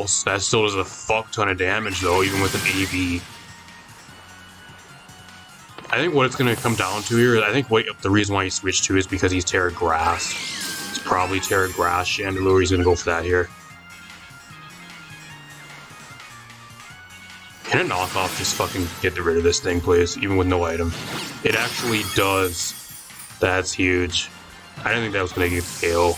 Pulse. That still does a fuck ton of damage though, even with an AV. I think what it's going to come down to here, I think the reason why he switched to is because he's Terra Grass. It's probably Terra Grass Chandelure. He's going to go for that here. Can a knockoff just fucking get rid of this thing, please? Even with no item. It actually does. That's huge. I didn't think that was going to give KO.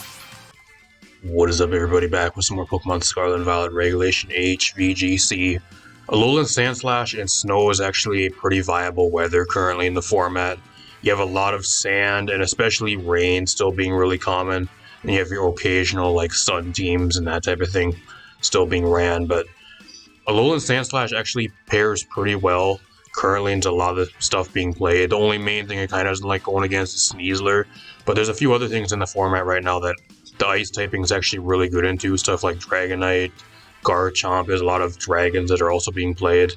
What is up, everybody? Back with some more Pokemon Scarlet and Violet Regulation H, VGC. Alolan, Sandslash, and Snow is actually a pretty viable weather currently in the format. You have a lot of sand, and especially rain still being really common. And you have your occasional, like, sun teams and that type of thing still being ran. But Alolan Sandslash actually pairs pretty well currently into a lot of the stuff being played. The only main thing it kind of doesn't like going against is Sneasler. But there's a few other things in the format right now that the ice typing is actually really good into. Stuff like Dragonite, Garchomp. There's a lot of dragons that are also being played.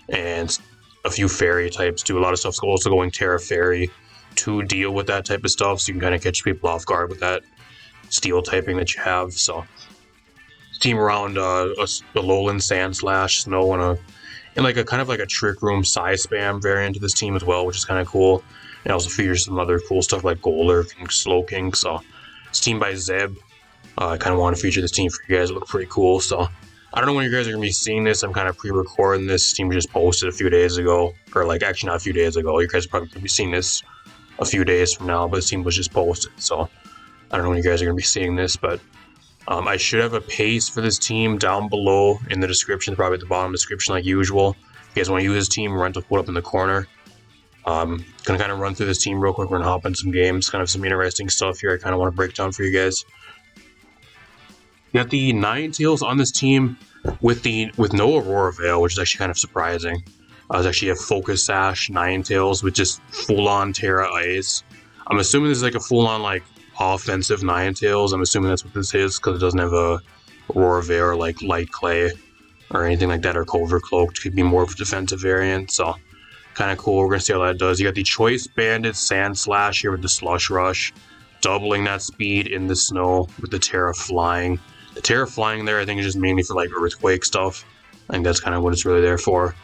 And a few fairy types too. A lot of stuff's also going Terra Fairy to deal with that type of stuff. So you can kind of catch people off guard with that steel typing that you have. So team around a Alolan, Sandslash, Snow, and like a kind of like a Trick Room size spam variant of this team as well, which is kind of cool. It also features some other cool stuff like Golurk and Slowking. So it's teamed by Zeb. I kind of want to feature this team for you guys. It look pretty cool. So I don't know when you guys are going to be seeing this. I'm kind of pre-recording this. This team just posted a few days ago. Or like actually not a few days ago. You guys are probably going to be seeing this a few days from now. But this team was just posted. So I don't know when you guys are going to be seeing this. But I should have a pace for this team down below in the description. Probably at the bottom of the description like usual. If you guys want to use this team, rental put up in the corner. Gonna kind of run through this team real quick. We're gonna hop in some games, kind of some interesting stuff here. I kind of want to break down for you guys. You got the Ninetales on this team with no Aurora Veil, which is actually kind of surprising. There's actually a Focus Sash Ninetales with just full-on Terra Ice. I'm assuming this is like a full-on like offensive Ninetales. I'm assuming that's what this is because it doesn't have a Aurora Veil or like Light Clay or anything like that, or Covert Cloak. It could be more of a defensive variant. So kind of cool. We're going to see how that does. You got the Choice Banded Sandslash here with the Slush Rush, doubling that speed in the snow with the Terra Flying. The Terra Flying there, I think, is just mainly for like Earthquake stuff. I think that's kind of what it's really there for.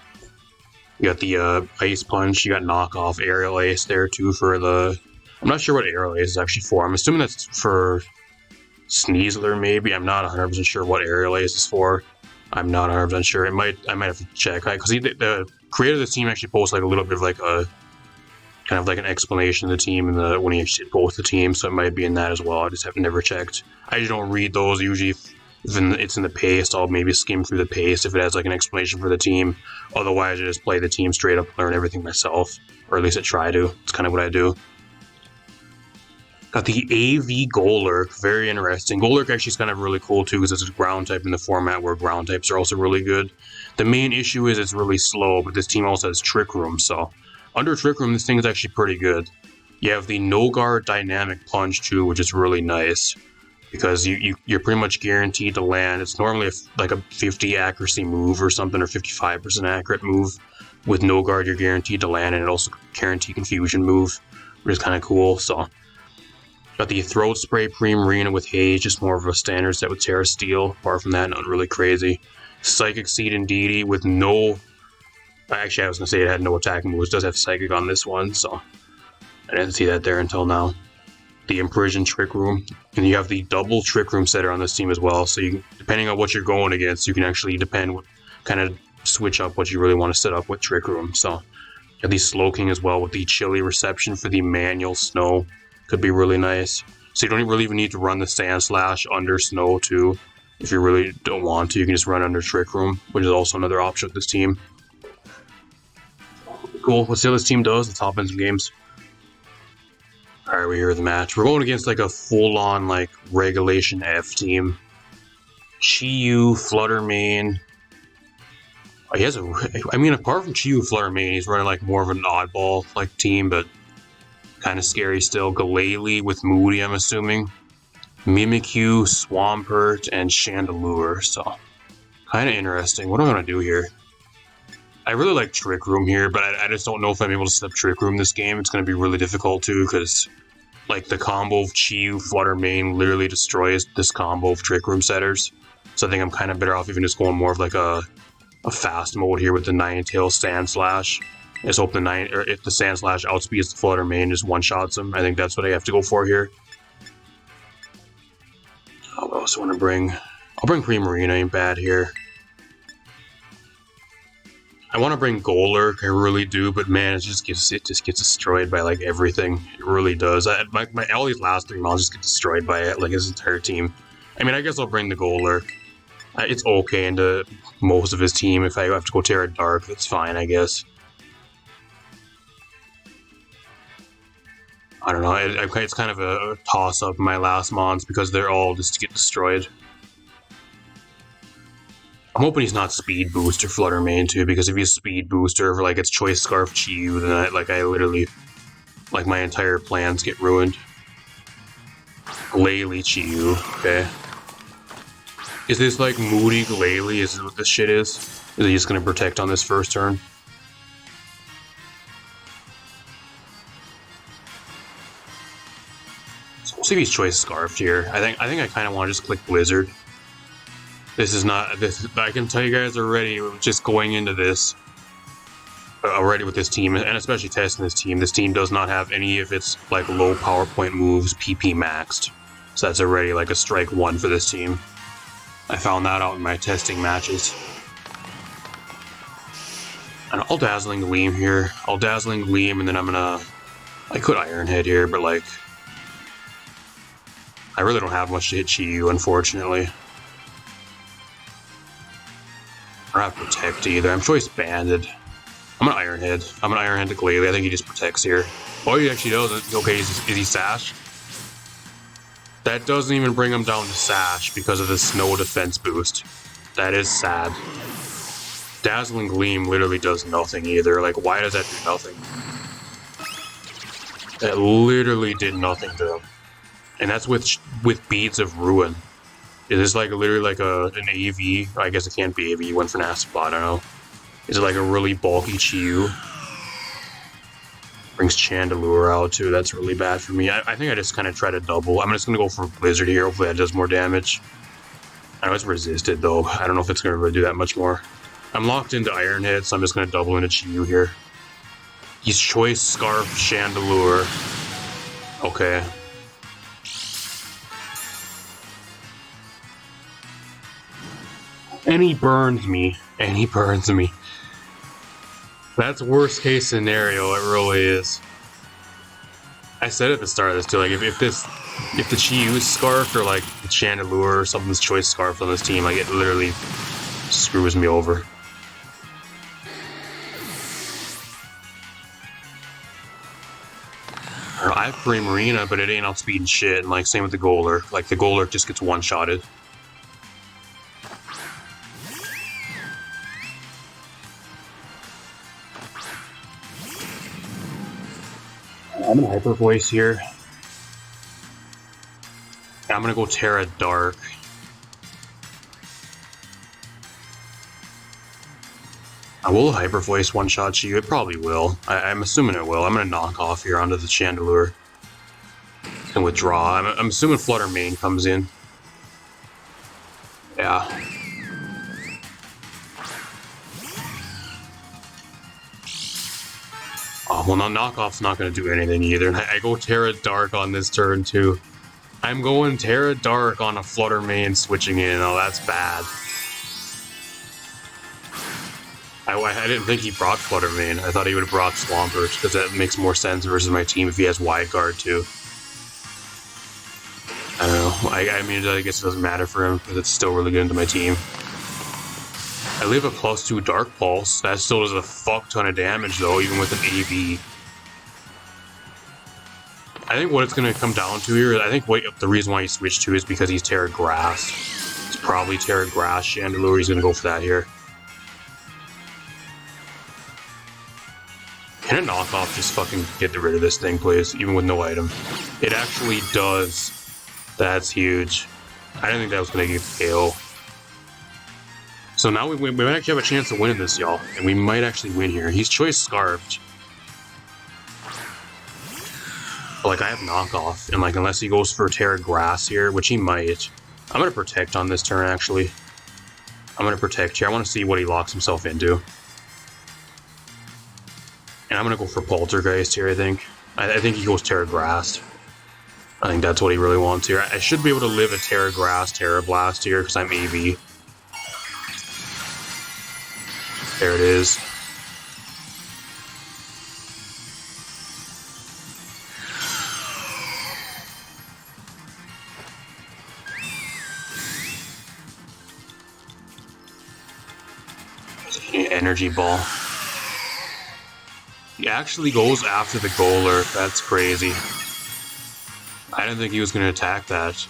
You got the Ice Punch. You got Knockoff Aerial Ace there too for the... I'm not sure what Aerial Ace is actually for. I'm assuming that's for Sneasler maybe. I'm not 100% sure what Aerial Ace is for. I'm not 100% sure. I might have to check. Because the creator of this team actually posts like a little bit of like a kind of like an explanation of the team when he actually posts the team, so it might be in that as well. I just have never checked. I just don't read those usually. If it's in the paste, I'll maybe skim through the paste if it has like an explanation for the team. Otherwise, I just play the team straight up, learn everything myself, or at least I try to. It's kind of what I do. Got the AV Golurk, very interesting. Golurk actually is kind of really cool too because it's a ground type in the format where ground types are also really good. The main issue is it's really slow, but this team also has Trick Room, so under Trick Room, this thing is actually pretty good. You have the No Guard Dynamic Punch too, which is really nice because you're pretty much guaranteed to land. It's normally like a 50 accuracy move or something, or 55% accurate move. With No Guard, you're guaranteed to land, and it also guaranteed Confusion move, which is kind of cool. So got the Throat Spray Primarina with Haze, just more of a standard set with Terra Steel. Apart from that, not really crazy. Psychic Seed Indeedee with no... Actually, I was going to say it had no attacking moves. It does have Psychic on this one, so I didn't see that there until now. The Imprison Trick Room. And you have the double Trick Room setter on this team as well, so you, depending on what you're going against, you can actually kind of switch up what you really want to set up with Trick Room. So you have the Slowking as well with the Chilly Reception for the manual Snow. Could be really nice. So you don't really even need to run the Sandslash under Snow too. If you really don't want to, you can just run under Trick Room, which is also another option with this team. Cool. Let's see how this team does. Let's hop in some games. Alright, we're here at the match. We're going against like a full-on like Regulation F team. Chi-Yu, Fluttermane. Oh, he has apart from Chi-Yu, Fluttermane, he's running like more of an oddball like team, but kind of scary still. Glalie with Moody, I'm assuming. Mimikyu, Swampert, and Chandelure. So, kind of interesting. What am I going to do here? I really like Trick Room here, but I just don't know if I'm able to set up Trick Room this game. It's going to be really difficult too, because like the combo of Chi-Yu, Fluttermane literally destroys this combo of Trick Room setters. So I think I'm kind of better off even just going more of like a fast mode here with the Ninetales Sandslash. Just hope if the Sandslash outspeeds the Flutter Mane, just one-shots him. I think that's what I have to go for here. What else do I want to bring? I'll bring Primarina, ain't bad here. I want to bring Golurk, I really do, but man, it just gets destroyed by like everything. It really does. All these last 3 models just get destroyed by it, like his entire team. I mean, I guess I'll bring the Golurk. It's okay into most of his team. If I have to go Terra Dark, that's fine, I guess. I don't know. It's kind of a toss-up in my last mons because they're all just get destroyed. I'm hoping he's not Speed Booster Flutter Mane too, because if he's Speed Booster for like its Choice Scarf Chi-Yu, then I literally, like, my entire plans get ruined. Glalie Chi-Yu, okay. Is this like Moody Glalie? Is this what this shit is? Is he just gonna protect on this first turn? So we'll see if he's Choice Scarfed here. I think I kind of want to just click Blizzard. This is not this. I can tell you guys already, just going into this already with this team, and especially testing this team. This team does not have any of its like low power point moves PP maxed, so that's already like a strike one for this team. I found that out in my testing matches. And I'll Dazzling Gleam here. I'll Dazzling Gleam, and then I'm gonna. I could Iron Head here, but like, I really don't have much to hit Chi-Yu, unfortunately. I don't have Protect either. I'm Choice Banded. I'm gonna Iron Head. I'm gonna Iron Head to Glalie. I think he just protects here. Oh, he actually doesn't. Okay, is he Sash? That doesn't even bring him down to Sash because of the Snow Defense boost. That is sad. Dazzling Gleam literally does nothing either. Like, why does that do nothing? That literally did nothing to him. And that's with Beads of Ruin. Is this like literally like an AV? I guess it can't be AV. You went for an Astapod, I don't know. Is it like a really bulky Chi-Yu? Brings Chandelure out too. That's really bad for me. I think I just kind of try to double. I'm just going to go for Blizzard here. Hopefully that does more damage. I know it's resisted though. I don't know if it's going to really do that much more. I'm locked into Iron Head, so I'm just going to double into Chi-Yu here. He's Choice Scarf Chandelure. Okay. And he burns me. And he burns me. That's worst case scenario, it really is. I said at the start of this too, like if the Chi-Yu scarf or like the Chandelure or something's Choice Scarf on this team, like it literally screws me over. I have Primarina, but it ain't outspeeding shit, and like same with the Golurk. Like the Golurk just gets one-shotted. I'm gonna Hyper Voice here. I'm gonna go Terra Dark. I will Hyper Voice one-shot you. It probably will. I'm assuming it will. I'm gonna knock off here onto the Chandelure and withdraw. I'm assuming Flutter Mane comes in. Yeah. Oh, well, now knockoff's not going to do anything either. And I go Terra Dark on this turn, too. I'm going Terra Dark on a Flutter Mane switching in. Oh, that's bad. I didn't think he brought Flutter Mane. I thought he would have brought Swampert, because that makes more sense versus my team if he has Wide Guard, too. I don't know. I mean, I guess it doesn't matter for him, because it's still really good into my team. I leave a +2 Dark Pulse. That still does a fuck ton of damage, though, even with an AV. I think what it's going to come down to here, I think the reason why he switched to is because he's Terra Grass. It's probably Terra Grass Chandelure. He's going to go for that here. Can a knockoff just fucking get rid of this thing, please? Even with no item. It actually does. That's huge. I didn't think that was going to get KO. So now we might actually have a chance to win this, y'all. And we might actually win here. He's Choice Scarfed. But, like, I have knockoff. And, like, unless he goes for Terra Grass here, which he might. I'm going to Protect on this turn, actually. I'm going to protect here. I want to see what he locks himself into. And I'm going to go for Poltergeist here, I think. I think he goes Terra Grass. I think that's what he really wants here. I should be able to live a Terra Grass, Terra Blast here, because I'm AV. There it is. Energy Ball. He actually goes after the Golurk. That's crazy. I didn't think he was going to attack that.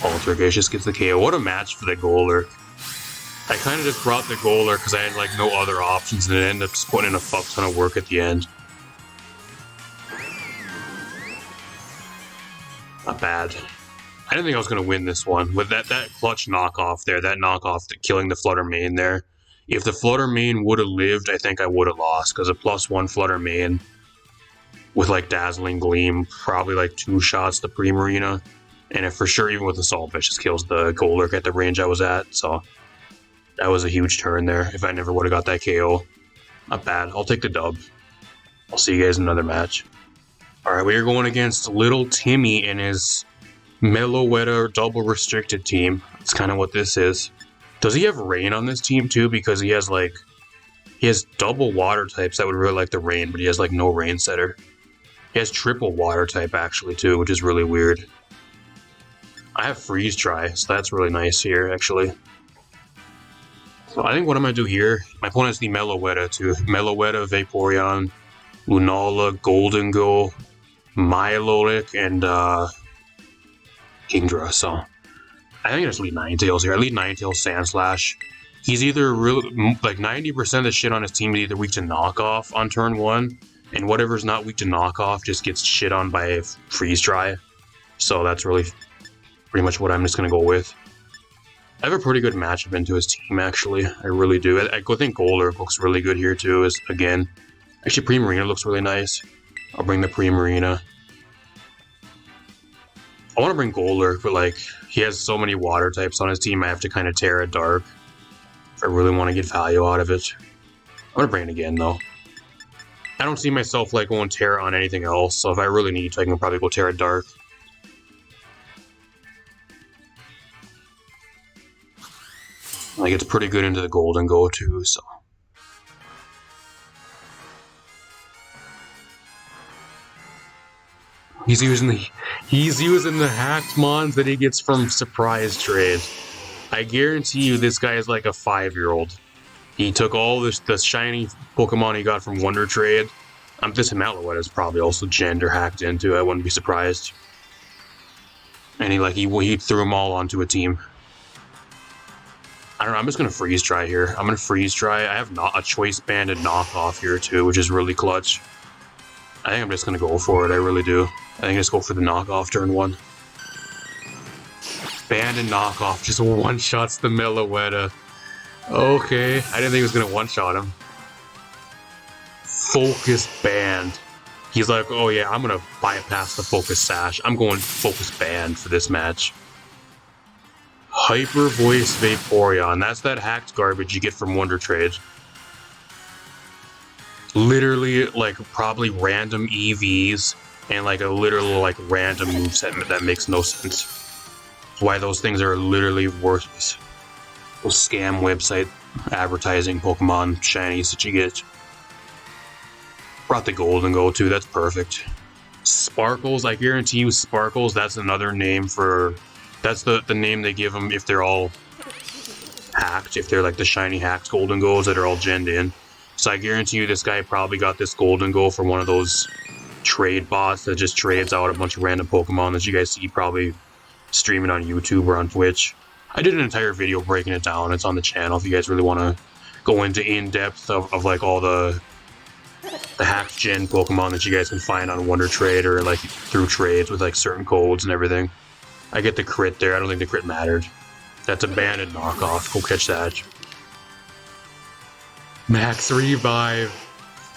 Poltergeist just gets the KO. What a match for the Golurk. I kind of just brought the Golurk because I had like no other options and it ended up just putting in a fuck ton of work at the end. Not bad. I didn't think I was going to win this one. With that clutch knockoff there, that knockoff killing the Flutter Mane there. If the Flutter Mane would have lived, I think I would have lost. Because a +1 Flutter Mane with like Dazzling Gleam, probably like 2 shots to Primarina. And if for sure, even with the Assault Vicious kills the Golurk at the range I was at. So that was a huge turn there. If I never would have got that KO. Not bad. I'll take the dub. I'll see you guys in another match. Alright, we are going against Little Timmy and his Meloetta double restricted team. That's kind of what this is. Does he have rain on this team too? Because he has double water types that would really like the rain, but he has like no rain setter. He has triple water type actually too, which is really weird. I have freeze dry, so that's really nice here actually. So I think what I'm gonna do here, my opponent has the Meloetta too. Meloetta, Vaporeon, Lunala, Golden Go, Milotic, and Kingdra, so I think I just lead Ninetales here. I lead Ninetales Sandslash. He's either really like 90% of the shit on his team is either weak to knockoff on turn 1, and whatever's not weak to knockoff just gets shit on by freeze dry. So that's really pretty much what I'm just gonna go with. I have a pretty good matchup into his team actually. I really do. I think Golurk looks really good here too. Is again, actually Primarina looks really nice. I'll bring the Primarina. I want to bring Golurk, but like he has so many water types on his team, I have to kind of Terra Dark if I really want to get value out of it. I'm gonna bring it again though. I don't see myself like going Terra on anything else, so if I really need to, I can probably go Terra Dark. Like it's pretty good into the Golden Go too, so. He's using the hacked mons that he gets from surprise trade. I guarantee you this guy is like a 5-year-old. He took all the shiny Pokemon he got from Wonder Trade. This Meloetta is probably also gender hacked into. I wouldn't be surprised. And he threw them all onto a team. I don't know. I'm just gonna freeze dry here. I'm gonna freeze dry. I have a choice banded knockoff here too, which is really clutch. I think I'm just gonna go for it. I really do. I think I just go for the knockoff turn 1. Band and knockoff just one-shots the Meloetta. Okay, I didn't think he was gonna one-shot him. Focus Band. He's like, oh yeah, I'm gonna bypass the Focus Sash. I'm going Focus Band for this match. Hyper Voice Vaporeon. That's that hacked garbage you get from Wonder Trade. Literally, like, probably random EVs and like a literal like random moveset that makes no sense. Why those things are literally worthless. Those scam website advertising Pokemon shinies that you get. Brought the Golden Go too, that's perfect. Sparkles, I guarantee you Sparkles, that's another name for... That's the name they give them if they're all hacked, if they're like the shiny hacked Golden Go's that are all genned in. So I guarantee you this guy probably got this Golden Go from one of those trade bots that just trades out a bunch of random Pokemon that you guys see probably streaming on YouTube or on Twitch. I did an entire video breaking it down. It's on the channel if you guys really want to go into in-depth of like all the hacked gen Pokemon that you guys can find on Wonder Trade or like through trades with like certain codes and everything. I get the crit there. I don't think the crit mattered. That's a banded knockoff. Go catch that. Max Revive.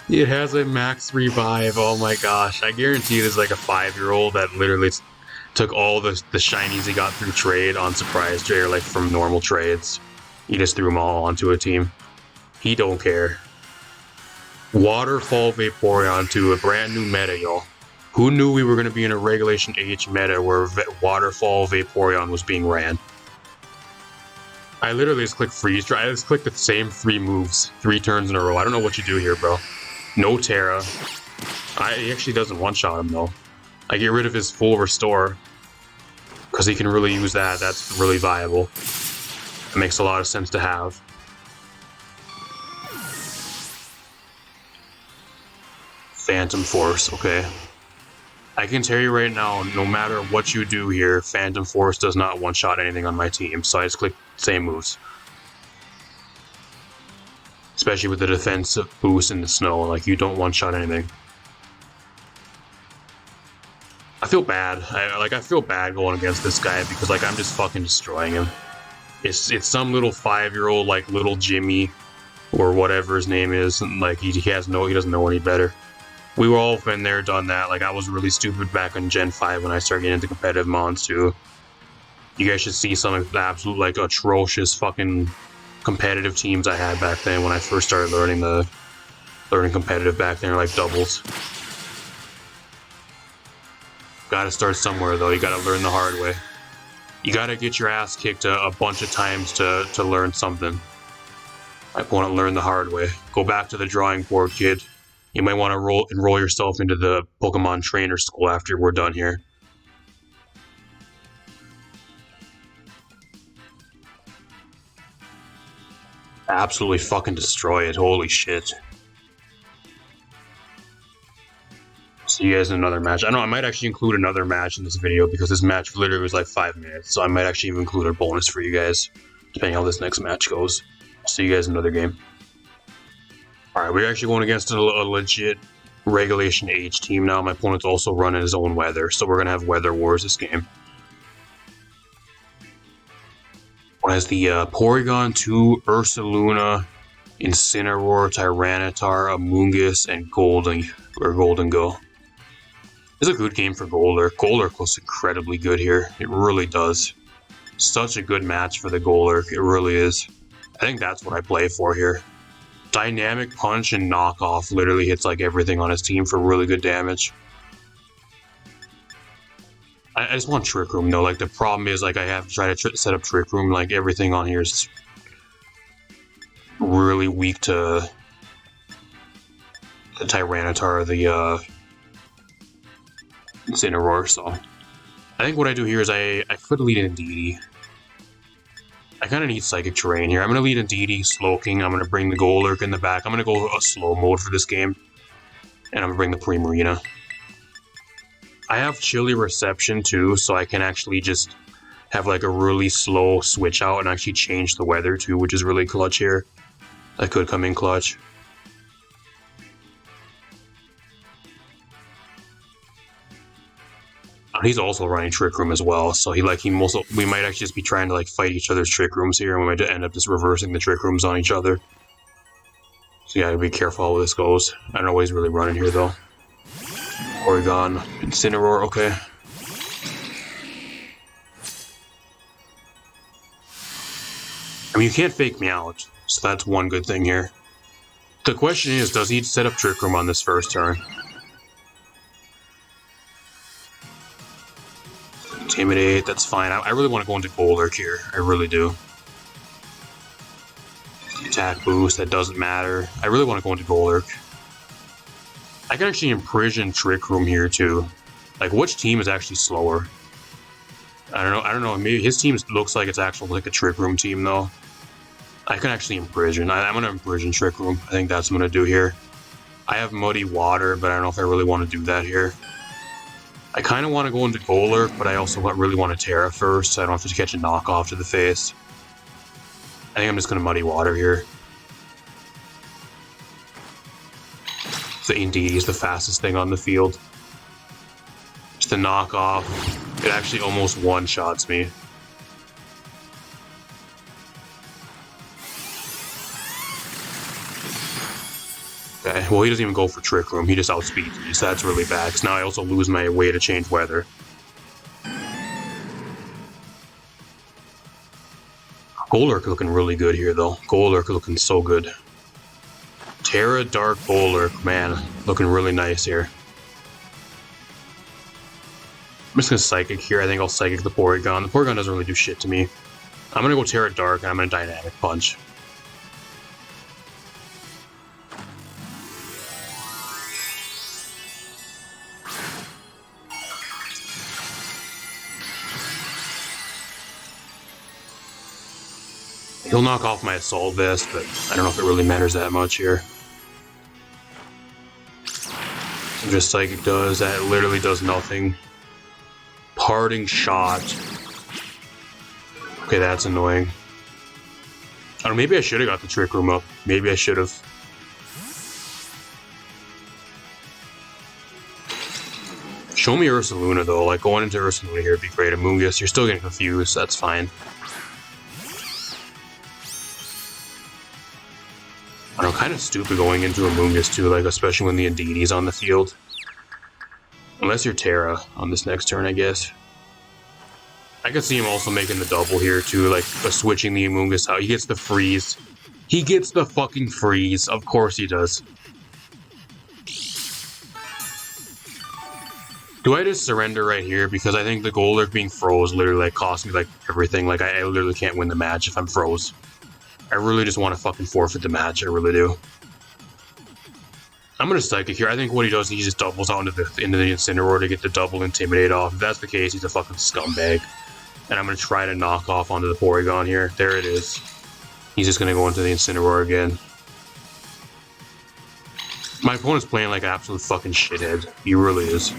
It has a Max Revive. Oh my gosh. I guarantee it is like a 5-year-old that literally Took all the shinies he got through trade on surprise trade, or like from normal trades. He just threw them all onto a team. He don't care. Waterfall Vaporeon to a brand new meta, y'all. Who knew we were going to be in a Regulation H meta where Waterfall Vaporeon was being ran? I literally just clicked freeze dry. I just clicked the same 3 moves 3 turns in a row. I don't know what you do here, bro. No Terra. He actually doesn't one-shot him, though. I get rid of his full restore because he can really use that. That's really viable. It makes a lot of sense to have. Phantom Force, okay. I can tell you right now, no matter what you do here, Phantom Force does not one-shot anything on my team, so I just click same moves. Especially with the defensive boost in the snow, like you don't one-shot anything. I feel bad. I feel bad going against this guy because like I'm just fucking destroying him. It's some little 5-year-old like little Jimmy or whatever his name is, and like he doesn't know any better. We were all been there, done that. Like I was really stupid back in Gen 5 when I started getting into competitive mons too. You guys should see some of the absolute like atrocious fucking competitive teams I had back then when I first started learning competitive back then, like doubles. Gotta start somewhere though. You gotta learn the hard way. You gotta get your ass kicked a bunch of times to learn something. I want to learn the hard way. Go back to the drawing board, kid. You might want to enroll yourself into the Pokemon Trainer School after we're done here. Absolutely fucking destroy it. Holy shit. See you guys in another match. I know I might actually include another match in this video because this match literally was like 5 minutes. So I might actually even include a bonus for you guys, depending how this next match goes. See you guys in another game. Alright, we're actually going against a legit Regulation H team now. My opponent's also running his own weather, so we're going to have weather wars this game. One has the Porygon 2, Ursaluna, Incineroar, Tyranitar, Amoonguss, and Golden Go. It's a good game for Golurk. Golurk looks incredibly good here. It really does. Such a good match for the Golurk. It really is. I think that's what I play for here. Dynamic Punch and Knockoff literally hits like everything on his team for really good damage. I just want Trick Room though. Like the problem is like I have to try to set up Trick Room. Like everything on here is really weak to the Tyranitar, the Incineroar. So I think what I do here is I could lead in Indeedee. I kind of need Psychic Terrain here. I'm going to lead Indeedee, Slowking. I'm going to bring the Golurk in the back. I'm going to go a slow mode for this game. And I'm going to bring the Primarina. I have Chilly Reception too, so I can actually just have like a really slow switch out and actually change the weather too, which is really clutch here. That could come in clutch. He's also running Trick Room as well, so we might actually just be trying to like fight each other's Trick Rooms here, and we might end up just reversing the Trick Rooms on each other. So yeah, be careful how this goes. I don't know what he's really running here though. Porygon, Incineroar, okay. I mean, you can't fake me out, so that's one good thing here. The question is, does he set up Trick Room on this first turn? Intimidate, that's fine. I really want to go into Golurk here. I really do. Attack boost, that doesn't matter. I really want to go into Golurk. I can actually imprison Trick Room here too. Like, which team is actually slower? I don't know. Maybe his team looks like it's actually like a Trick Room team though. I can actually imprison. I'm going to imprison Trick Room. I think that's what I'm going to do here. I have Muddy Water, but I don't know if I really want to do that here. I kind of want to go into Golurk, but I also really want to Terra first, so I don't have to catch a knockoff to the face. I think I'm just going to Muddy Water here. The Indeedee is the fastest thing on the field. Just a knockoff. It actually almost one-shots me. Okay, well he doesn't even go for Trick Room, he just outspeeds me, so that's really bad, because now I also lose my way to change weather. Golurk looking really good here, though. Golurk looking so good. Terra Dark Golurk, man, looking really nice here. I'm just gonna Psychic here. I think I'll Psychic the Porygon. The Porygon doesn't really do shit to me. I'm gonna go Terra Dark, and I'm gonna Dynamic Punch. He'll knock off my Assault Vest, but I don't know if it really matters that much here. Just Psychic does, that literally does nothing. Parting Shot. Okay, that's annoying. I don't know, maybe I should have got the Trick Room up. Maybe I should have. Show me Ursaluna though, like going into Ursaluna here would be great. Amoonguss, you're still getting confused, that's fine. I don't know, kind of stupid going into Amoonguss too, like especially when the Indeedee's on the field. Unless you're Terra on this next turn, I guess. I could see him also making the double here too, like switching the Amoonguss out. He gets the freeze. He gets the fucking freeze. Of course he does. Do I just surrender right here? Because I think the Golurk being froze literally like cost me like everything. Like I literally can't win the match if I'm froze. I really just want to fucking forfeit the match. I really do. I'm gonna Psychic here. I think what he does, he just doubles out into the Incineroar to get the double Intimidate off. If that's the case, he's a fucking scumbag. And I'm gonna try to knock off onto the Porygon here. There it is. He's just gonna go into the Incineroar again. My opponent's playing like an absolute fucking shithead. He really is.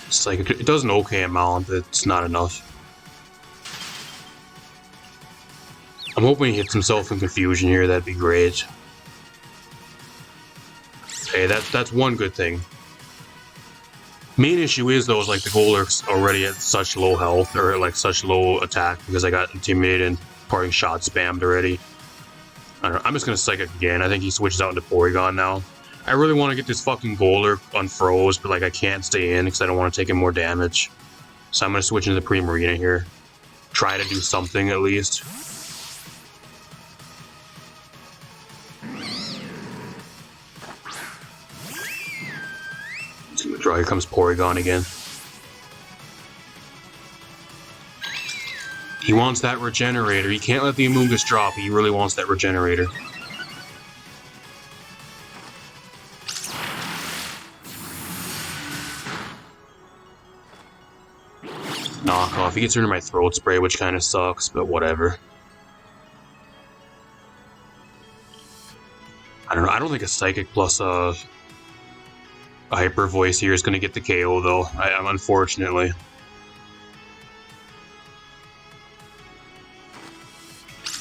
It's like it does an okay amount, but it's not enough. I'm hoping he hits himself in confusion here, that'd be great. Okay, that's one good thing. Main issue is though, is like the Golurk's already at such low health, or like such low attack, because I got Intimidated and Parting Shot spammed already. I don't know, I'm just gonna Psychic again. I think he switches out into Porygon now. I really want to get this fucking Golurk unfroze, but like I can't stay in because I don't want to take in more damage. So I'm gonna switch into the Primarina here. Try to do something at least. Just gonna draw. Here comes Porygon again. He wants that Regenerator. He can't let the Amoonguss drop. He really wants that Regenerator. Knockoff. He gets rid of my Throat Spray, which kind of sucks, but whatever. I don't know. I don't think a Psychic plus a Hyper Voice here is going to get the KO, though. I'm unfortunately.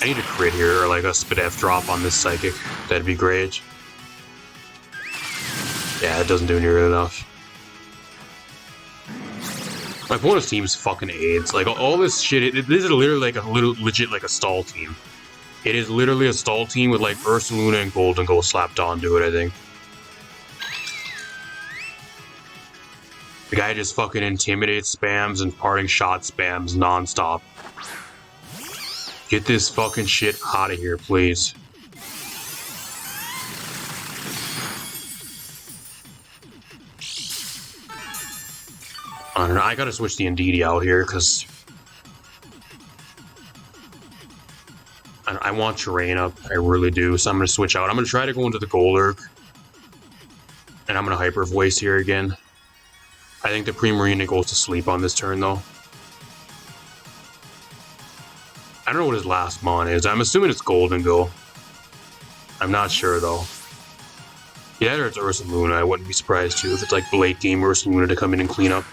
I need a crit here, or like a Spadef drop on this Psychic. That'd be great. Yeah, it doesn't do nearly enough. My opponent's team's fucking AIDS. Like, all this shit, this is literally like a legit like a stall team. It is literally a stall team with like Ursaluna and Golden Gold slapped onto it, I think. The guy just fucking Intimidates spams and Parting Shot spams non-stop. Get this fucking shit out of here, please. I don't know, I gotta switch the Indeedee out here, because I want Terrain up, I really do, so I'm gonna switch out. I'm gonna try to go into the Golurk, and I'm gonna Hyper Voice here again. I think the Primarina goes to sleep on this turn, though. I don't know what his last mon is. I'm assuming it's Golden Go. I'm not sure, though. Yeah, or it's Ursaluna. I wouldn't be surprised, too, if it's like late game Ursaluna to come in and clean up.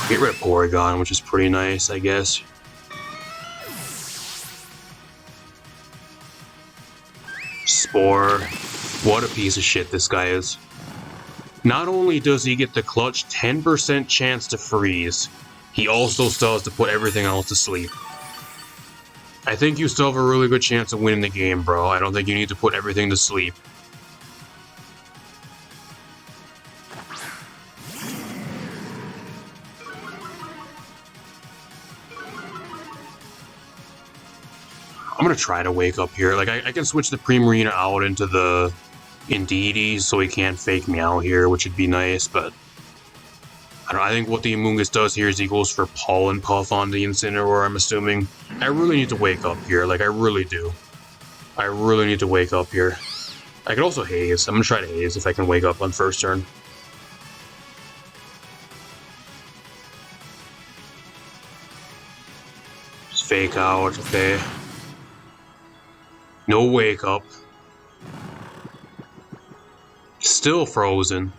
Get rid of Porygon, which is pretty nice, I guess. Spore. What a piece of shit this guy is. Not only does he get the clutch 10% chance to freeze, he also still has to put everything else to sleep. I think you still have a really good chance of winning the game, bro. I don't think you need to put everything to sleep. I'm gonna try to wake up here. Like, I can switch the Primarina out into the Indeedee so he can't fake me out here, which would be nice, but I think what the Amoonguss does here is he goes for Pollen Puff on the Incineroar, I'm assuming. I really need to wake up here, like, I really do. I really need to wake up here. I could also Haze. I'm gonna try to Haze if I can wake up on first turn. Just fake out, okay. No wake up. Still frozen.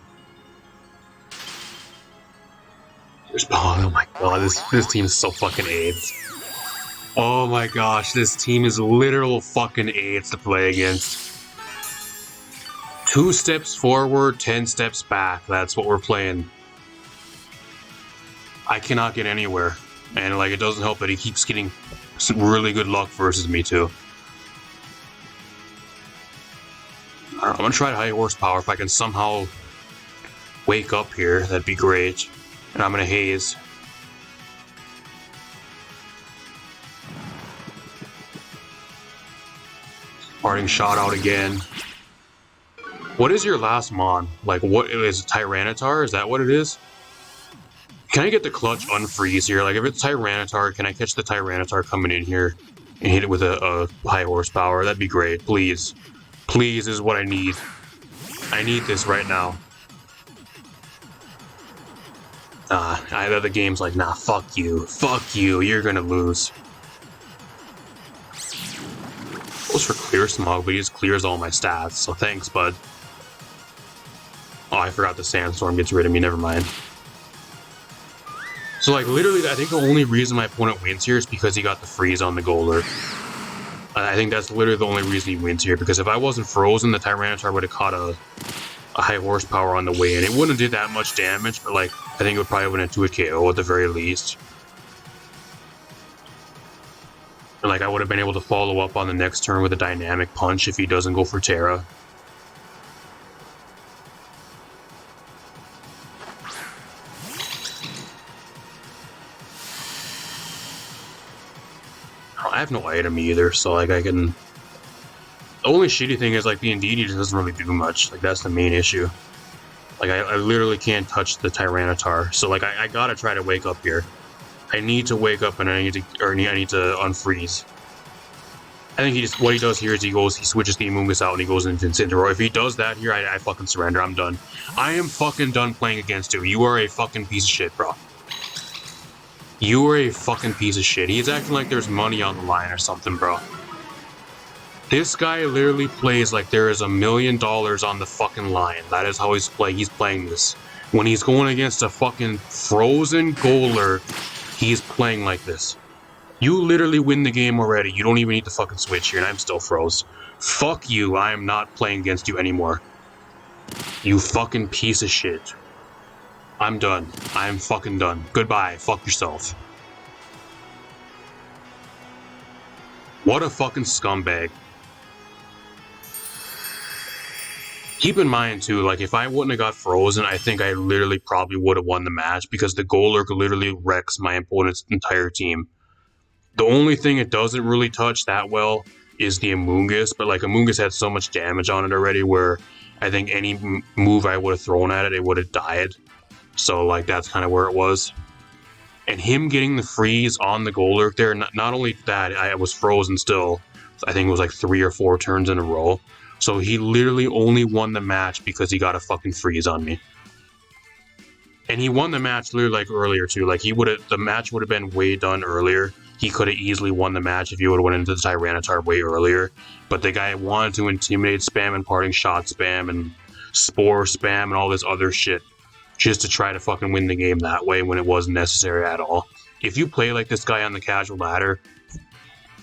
Oh my god, this team is so fucking AIDS. Oh my gosh, this team is literal fucking AIDS to play against. 2 steps forward, 10 steps back. That's what we're playing. I cannot get anywhere. And like, it doesn't help that he keeps getting some really good luck versus me too. I'm gonna try high horsepower. If I can somehow wake up here, that'd be great. And I'm gonna Haze. Parting shot out again. What is your last mon? Like, what is it, Tyranitar? Is that what it is? Can I get the clutch unfreeze here? Like, if it's Tyranitar, can I catch the Tyranitar coming in here and hit it with a high horsepower? That'd be great. Please. Please is what I need. I need this right now. The game's like, nah, fuck you. Fuck you. You're gonna lose. Goes for Clear Smog, but he just clears all my stats, so thanks, bud. Oh, I forgot the Sandstorm gets rid of me, never mind. So, like, literally, I think the only reason my opponent wins here is because he got the freeze on the Golurk. I think that's literally the only reason he wins here, because if I wasn't frozen, the Tyranitar would have caught a high horsepower on the way in. It wouldn't have did that much damage, but, like, I think it would probably went into a KO at the very least. And, like, I would have been able to follow up on the next turn with a Dynamic Punch if he doesn't go for Terra. I have no item either, so, like, I can... The only shitty thing is, like, the Indeedee just doesn't really do much. Like, that's the main issue. Like, I literally can't touch the Tyranitar, so, like, I gotta try to wake up here. I need to wake up and I need to unfreeze. I think what he does here is he switches the Amoonguss out and he goes into Incineroar. If he does that here, I fucking surrender. I'm done. I am fucking done playing against you. You are a fucking piece of shit, bro. You are a fucking piece of shit. He's acting like there's money on the line or something, bro. This guy literally plays like there is $1 million on the fucking line. That is how he's playing this. When he's going against a fucking frozen Golurk, he's playing like this. You literally win the game already. You don't even need to fucking switch here, and I'm still froze. Fuck you. I am not playing against you anymore. You fucking piece of shit. I'm done. I'm fucking done. Goodbye. Fuck yourself. What a fucking scumbag. Keep in mind, too, like, if I wouldn't have got frozen, I think I literally probably would have won the match because the Golurk literally wrecks my opponent's entire team. The only thing it doesn't really touch that well is the Amoonguss, but, like, Amoonguss had so much damage on it already where I think any move I would have thrown at it, it would have died. So, like, that's kind of where it was. And him getting the freeze on the Golurk there, not only that, I was frozen still. I think it was like 3 or 4 turns in a row. So he literally only won the match because he got a fucking freeze on me. And he won the match literally like earlier too. Like the match would have been way done earlier. He could have easily won the match if he would have went into the Tyranitar way earlier. But the guy wanted to intimidate spam and parting shot spam and spore spam and all this other shit just to try to fucking win the game that way when it wasn't necessary at all. If you play like this guy on the casual ladder,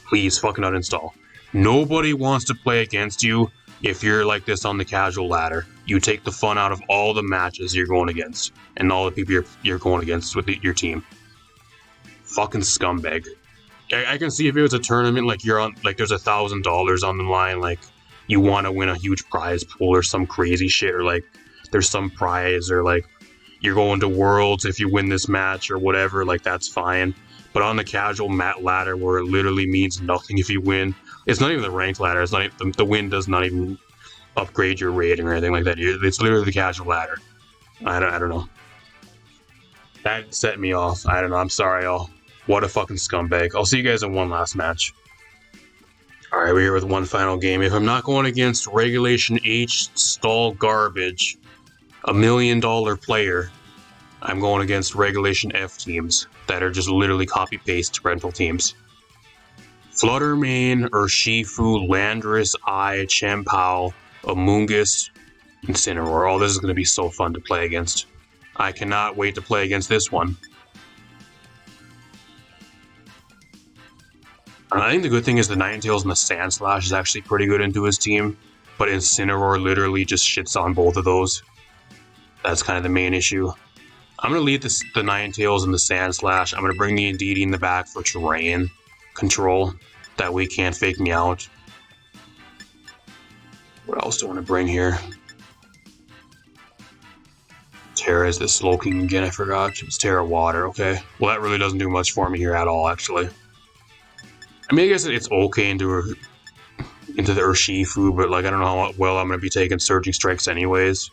please fucking uninstall. Nobody wants to play against you if you're like this on the casual ladder. You take the fun out of all the matches you're going against and all the people you're going against with your team. Fucking scumbag. I can see if it was a tournament, like you're on, like there's $1,000 on the line, like you want to win a huge prize pool or some crazy shit, or like there's some prize, or like you're going to Worlds if you win this match or whatever, like that's fine. But on the casual mat ladder where it literally means nothing if you win, it's not even the ranked ladder. It's not even, the win does not even upgrade your rating or anything like that. It's literally the casual ladder. I don't know. That set me off. I don't know. I'm sorry, y'all. What a fucking scumbag. I'll see you guys in one last match. Alright, we're here with one final game. If I'm not going against Regulation H stall garbage, $1 million player, I'm going against Regulation F teams that are just literally copy-paste rental teams. Fluttermane, Urshifu, Landorus, Chien-Pao, Amoonguss, Incineroar. Oh, this is going to be so fun to play against. I cannot wait to play against this one. I think the good thing is the Ninetales and the Sandslash is actually pretty good into his team, but Incineroar literally just shits on both of those. That's kind of the main issue. I'm going to leave the Ninetales and the Sandslash. I'm going to bring the Indeedee in the back for terrain control. That way he can't fake me out. What else do I want to bring here? Terra is the Slowking again, I forgot. It's Terra Water, okay. Well, that really doesn't do much for me here at all, actually. I mean, I guess it's okay into the Urshifu, but like I don't know how well I'm going to be taking Surging Strikes anyways.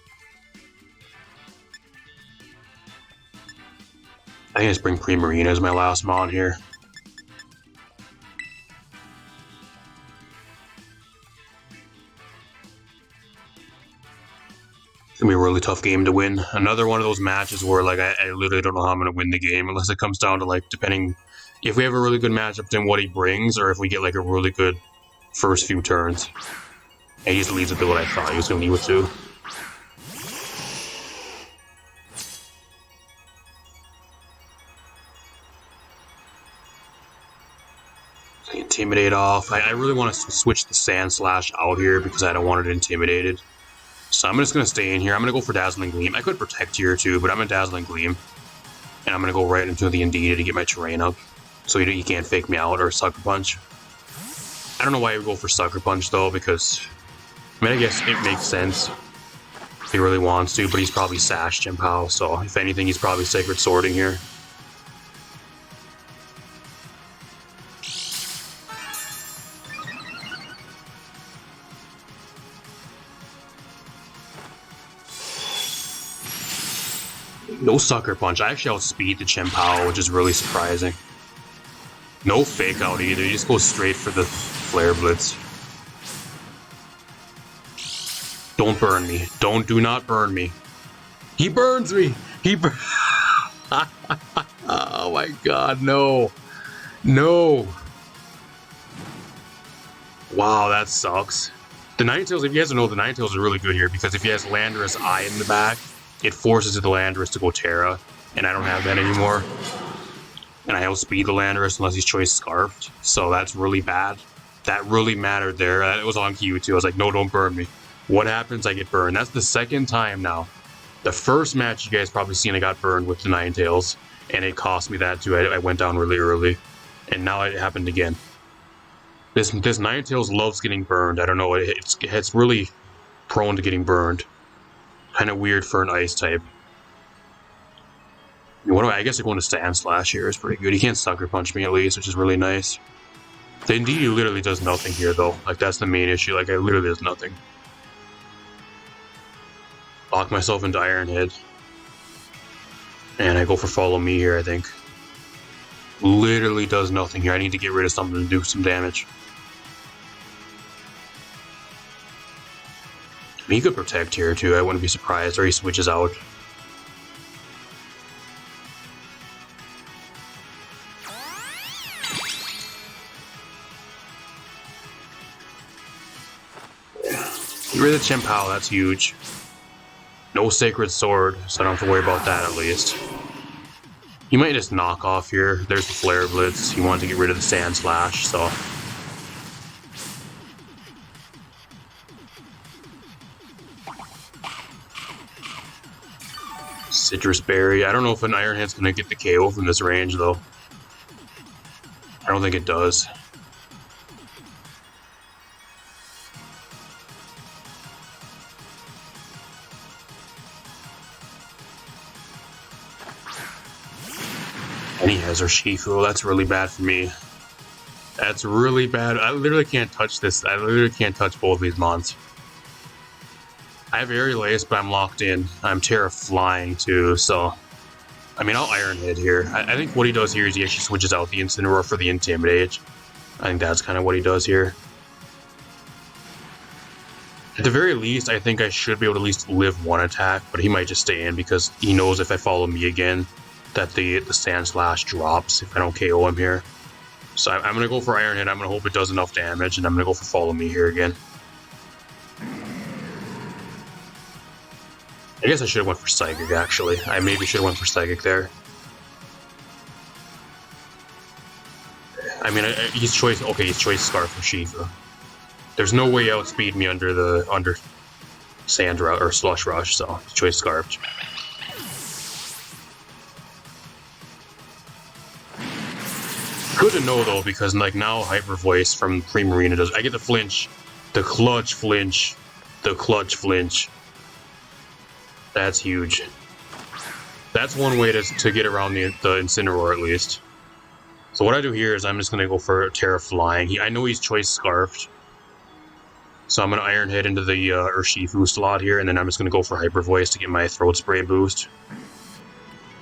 I think I just bring Primarina as my last mon here. It's going to be a really tough game to win. Another one of those matches where like I literally don't know how I'm going to win the game unless it comes down to like depending if we have a really good matchup then what he brings, or if we get like a really good first few turns. And he just leaves it to what I thought he was going to leave it to. Intimidate off. I really want to switch the Sandslash out here because I don't want it intimidated. So I'm just going to stay in here. I'm going to go for Dazzling Gleam. I could Protect here too, but I'm going to Dazzling Gleam. And I'm going to go right into the Indeedee to get my terrain up. So he can't fake me out or Sucker Punch. I don't know why he would go for Sucker Punch though, because I mean, I guess it makes sense if he really wants to, but he's probably Sash Chien-Pao, so if anything, he's probably Sacred Swording here. No Sucker Punch. I actually outspeed the Chien-Pao, which is really surprising. No Fake Out either. You just go straight for the Flare Blitz. Don't burn me. Do not burn me. He burns me. Oh my god, no. No. Wow, that sucks. The Ninetales, if you guys don't know, the Ninetales are really good here because if he has Landorus in the back, it forces the Landorus to go Terra, and I don't have that anymore. And I outspeed the Landorus unless he's Choice Scarfed, so that's really bad. That really mattered there. It was on cue too. I was like, no, don't burn me. What happens? I get burned. That's the second time now. The first match you guys probably seen I got burned with the Ninetales, and it cost me that too. I went down really early, and now it happened again. This Ninetales loves getting burned. I don't know. It's really prone to getting burned. Kind of weird for an Ice type. I guess going to Sandslash here is pretty good. He can't Sucker Punch me at least, which is really nice. The Indeedee literally does nothing here though. Like that's the main issue. Like I literally does nothing. Lock myself into Iron Head. And I go for Follow Me here, I think. Literally does nothing here. I need to get rid of something to do some damage. I mean, he could Protect here too. I wouldn't be surprised. Or he switches out. Get rid of the Chien-Pao, that's huge. No Sacred Sword, so I don't have to worry about that at least. He might just knock off here. There's the Flare Blitz. He wanted to get rid of the Sandslash, so... Citrus Berry. I don't know if an Iron Head's going to get the KO from this range, though. I don't think it does. And he has Urshifu. That's really bad for me. That's really bad. I literally can't touch this. I literally can't touch both of these mons. I have Aerial Ace, but I'm locked in. I'm Terra Flying too, so... I mean, I'll Iron Head here. I think what he does here is he actually switches out the Incineroar for the Intimidate. I think that's kind of what he does here. At the very least, I think I should be able to at least live one attack, but he might just stay in because he knows if I follow me again, that the Sandslash drops if I don't KO him here. So I'm going to go for Iron Head. I'm going to hope it does enough damage, and I'm going to go for Follow Me here again. I guess I should have went for Psychic, actually. I maybe should have went for Psychic there. I mean, he's choice... Okay, he's choice Scarf for Shifu. There's no way outspeed me under Sand Rush or Slush Rush, so choice Scarf. Good to know though, because like now Hyper Voice from Primarina does. I get the flinch, the clutch flinch, the clutch flinch. That's huge. That's one way to get around the Incineroar at least. So what I do here is I'm just gonna go for Terra Flying. I know he's choice Scarfed. So I'm going to Iron Head into the Urshifu slot here, and then I'm just going to go for Hyper Voice to get my Throat Spray boost.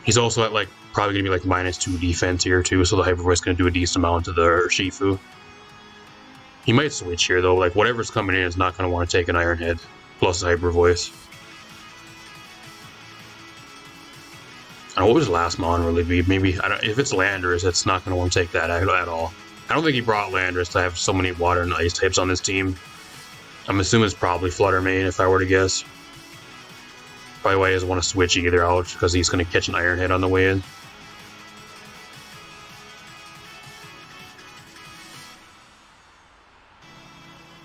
He's also at, like, probably going to be, like, -2 defense here, too, so the Hyper Voice is going to do a decent amount to the Urshifu. He might switch here, though. Like, whatever's coming in is not going to want to take an Iron Head, plus a Hyper Voice. I don't know, what would his last mon really be? Maybe, I don't, if it's Landorus, it's not going to want to take that at all. I don't think he brought Landorus to have so many Water and Ice types on this team. I'm assuming it's probably Flutter Mane if I were to guess. Probably why he doesn't want to switch either out, because he's going to catch an Iron Head on the way in.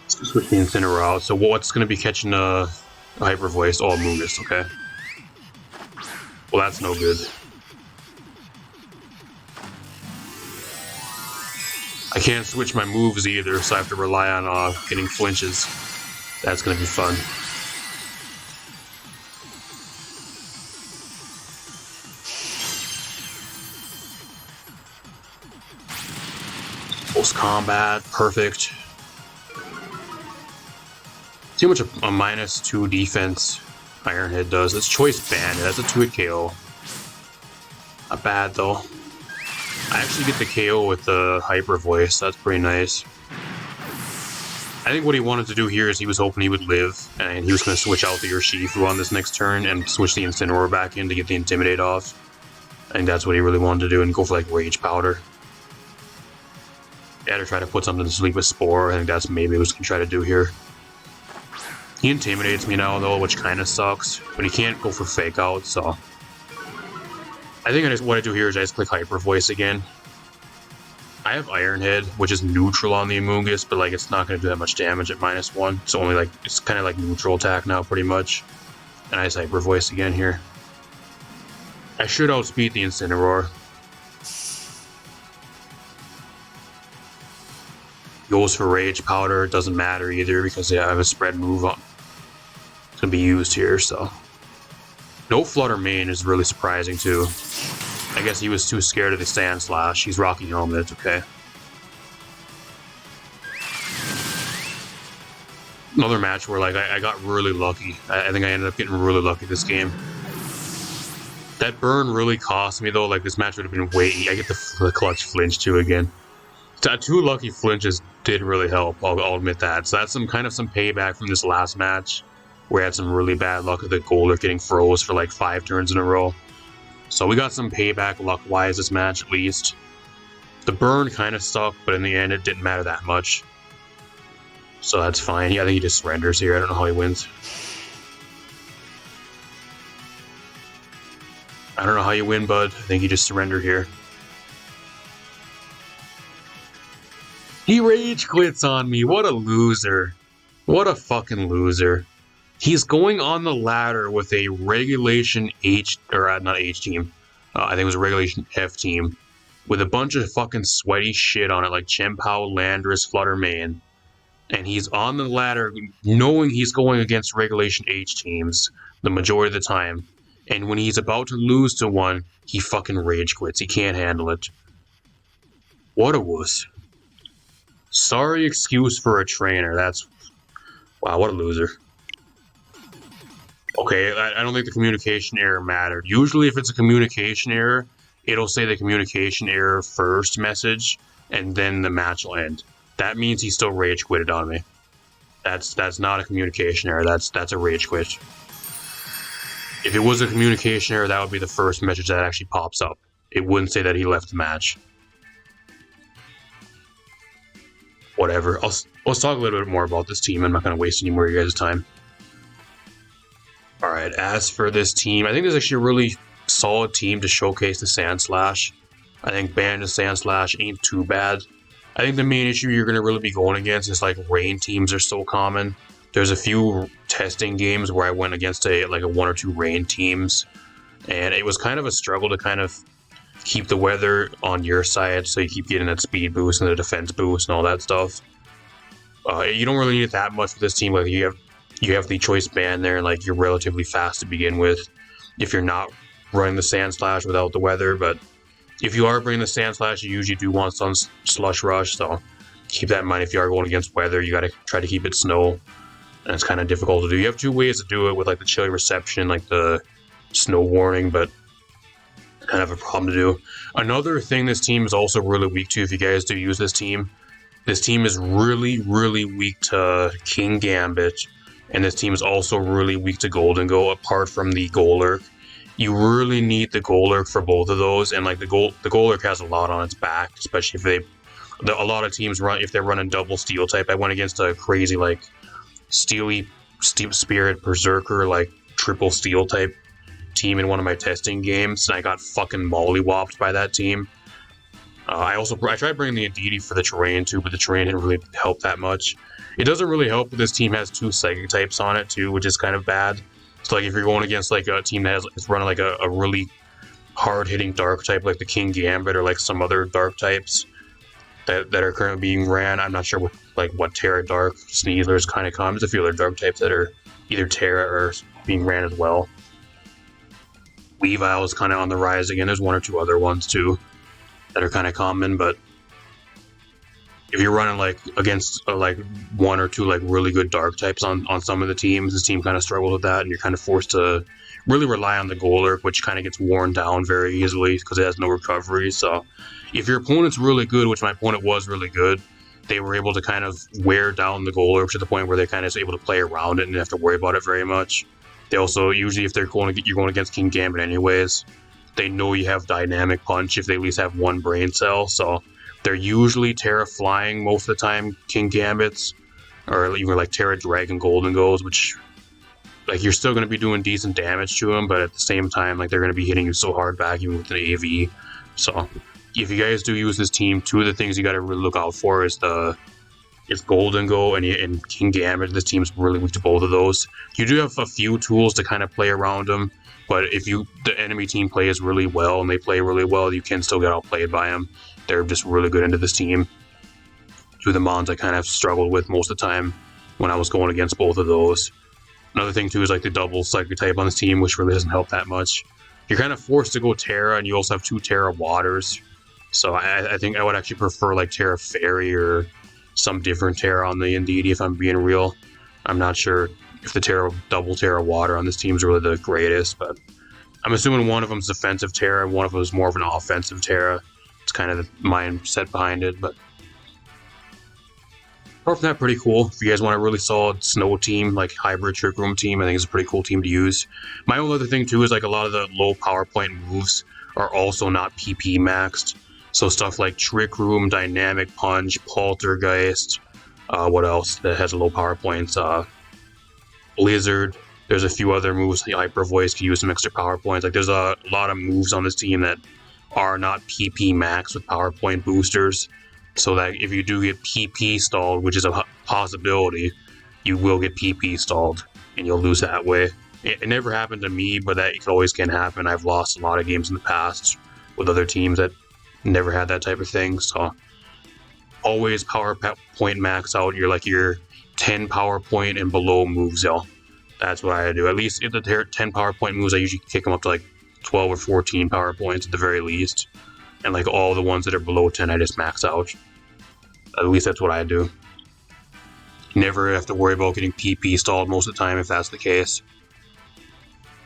Let's switch the Incineroar out. So what's going to be catching a Hyper Voice? Oh, Amoonguss, okay. Well, that's no good. I can't switch my moves either, so I have to rely on getting flinches. That's going to be fun. Post combat, perfect. See how much a -2 defense Iron Head does. It's Choice Bandit, that's a 2-hit KO. Not bad though. I actually get the KO with the Hyper Voice, that's pretty nice. I think what he wanted to do here is he was hoping he would live, and he was going to switch out the Urshifu on this next turn and switch the Incineroar back in to get the Intimidate off. I think that's what he really wanted to do, and go for like Rage Powder. Yeah, to try to put something to sleep with Spore. I think that's maybe what he was going to try to do here. He intimidates me now though, which kind of sucks, but he can't go for Fake Out, so... I think what I do here is I just click Hyper Voice again. I have Iron Head, which is neutral on the Amoonguss, but like it's not going to do that much damage at -1. It's only like, it's kind of like neutral attack now pretty much. And I just Hyper Voice again here. I should outspeed the Incineroar. Goes for Rage Powder, it doesn't matter either because I have a spread move on. It's going to be used here, so. No Flutter Mane is really surprising too. I guess he was too scared of the Sandslash. He's rocking Helmet, okay. Another match where like I got really lucky. I think I ended up getting really lucky this game. That burn really cost me though. Like this match would have been way. I get the clutch flinch too again. So 2 lucky flinches did really help. I'll admit that. So that's some payback from this last match, where I had some really bad luck with the Golduck getting froze for like 5 turns in a row. So we got some payback luck-wise this match at least. The burn kind of sucked, but in the end it didn't matter that much. So that's fine. Yeah, I think he just surrenders here. I don't know how he wins. I don't know how you win, bud. I think he just surrendered here. He rage quits on me. What a loser. What a fucking loser. He's going on the ladder with a Regulation H, or not H team. I think it was a Regulation F team. with a bunch of fucking sweaty shit on it, like Chien-Pao, Landorus, Fluttermane. And he's on the ladder knowing he's going against Regulation H teams the majority of the time. And when he's about to lose to one, he fucking rage quits. He can't handle it. What a wuss. Sorry excuse for a trainer. That's... Wow, what a loser. Okay, I don't think the communication error mattered. Usually if it's a communication error, it'll say the communication error first message, and then the match will end. That means he still rage quitted on me. That's not a communication error. That's a rage quit. If it was a communication error, that would be the first message that actually pops up. It wouldn't say that he left the match. Whatever. Let's talk a little bit more about this team. I'm not going to waste any more of your guys' time. Alright, as for this team, I think this is actually a really solid team to showcase the Sandslash. I think banning the Sandslash ain't too bad. I think the main issue you're going to really be going against is like rain teams are so common. There's a few testing games where I went against a 1 or 2 rain teams, and it was kind of a struggle to kind of keep the weather on your side, so you keep getting that speed boost and the defense boost and all that stuff. You don't really need it that much with this team. Like you have the choice band there, and like you're relatively fast to begin with if you're not running the Sandslash without the weather, but if you are bringing the Sandslash, you usually do want some Slush Rush, so keep that in mind. If you are going against weather, you got to try to keep it snow, and it's kind of difficult to do. You have 2 ways to do it with like the chilly reception, like the snow warning, but kind of a problem to do. Another thing this team is also really weak to, if you guys do use this team is really, really weak to King Gambit, and this team is also really weak to Golden Go, apart from the Golurk. You really need the Golurk for both of those, and like the Golurk has a lot on its back, especially if a lot of teams if they're running double steel type. I went against a crazy like Steel Spirit Berserker like triple steel type team in one of my testing games, and I got fucking mollywopped by that team. I tried bringing the Indeedee for the terrain too, but the terrain didn't really help that much. It doesn't really help that this team has 2 psychic types on it too, which is kind of bad. So like if you're going against like a team that is running like a really hard-hitting dark type like the King Gambit or like some other dark types that are currently being ran, I'm not sure what Terra Dark, Sneasler's kind of common. There's a few other dark types that are either Terra or being ran as well. Weavile is kind of on the rise again. There's 1 or 2 other ones too that are kind of common, but if you're running like against 1 or 2 like really good dark types on some of the teams, this team kind of struggles with that, and you're kind of forced to really rely on the Golurk, which kind of gets worn down very easily because it has no recovery. So if your opponent's really good, which my opponent was really good, they were able to kind of wear down the Golurk to the point where they kind of able to play around it and didn't have to worry about it very much. They also usually, if you're going against King Gambit anyways, they know you have Dynamic Punch if they at least have 1 brain cell, so they're usually Terra Flying most of the time, King Gambits, or even like Terra Dragon Golden Goes, which like you're still going to be doing decent damage to them, but at the same time, like they're going to be hitting you so hard back even with an AV. So if you guys do use this team, 2 of the things you got to really look out for is Golden Go and King Gambit. This team's really weak to both of those. You do have a few tools to kind of play around them, but if the enemy team plays really well and they play really well, you can still get outplayed by them. They're just really good into this team. 2 of the mons I kind of struggled with most of the time when I was going against both of those. Another thing too is like the double psychic type on this team, which really doesn't help that much. You're kind of forced to go Terra, and you also have 2 Terra Waters. So I think I would actually prefer like Terra Fairy or some different Terra on the Indeedee, if I'm being real. I'm not sure if the double Terra Water on this team is really the greatest, but I'm assuming one of them is defensive Terra and one of them is more of an offensive Terra. It's kind of the mindset behind it, but apart from that, pretty cool. If you guys want a really solid snow team, like hybrid Trick Room team, I think it's a pretty cool team to use. My only other thing too is like a lot of the low power point moves are also not PP maxed. So stuff like Trick Room, Dynamic Punch, Poltergeist, what else that has low power points? Blizzard. There's a few other moves. The Hyper Voice can use some extra power points. Like there's a lot of moves on this team that are not PP max with PowerPoint boosters, so that if you do get PP stalled, which is a possibility, you will get PP stalled and you'll lose that way. It never happened to me, but that always can happen. I've lost a lot of games in the past with other teams that Never had that type of thing, so always power point max out. You're like your 10 power point and below moves, y'all. That's what I do. At least if the 10 power point moves, I usually kick them up to like 12 or 14 power points at the very least. And like all the ones that are below 10, I just max out. At least that's what I do. Never have to worry about getting PP stalled most of the time if that's the case.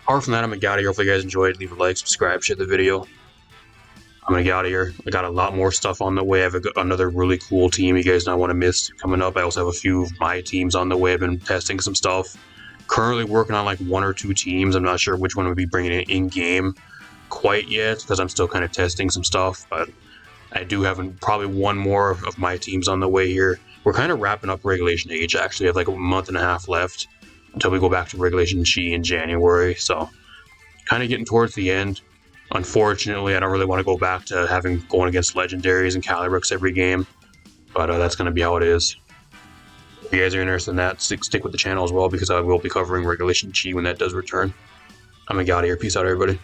Apart from that, I'm gonna get out of here. Hopefully you guys enjoyed. Leave a like, subscribe, share the video. I'm gonna get out of here. I got a lot more stuff on the way. I have another really cool team you guys don't want to miss coming up. I also have a few of my teams on the way. I've been testing some stuff. Currently working on like 1 or 2 teams. I'm not sure which one would be bringing it in game quite yet because I'm still kind of testing some stuff. But I do have probably 1 more of my teams on the way here. We're kind of wrapping up Regulation H. Actually, I have like a month and a half left until we go back to Regulation G in January. So kind of getting towards the end. Unfortunately, I don't really want to go back to going against legendaries and Calyrex every game, but that's going to be how it is. If you guys are interested in that, stick with the channel as well because I will be covering Regulation G when that does return. I'm going to get out of here. Peace out, everybody.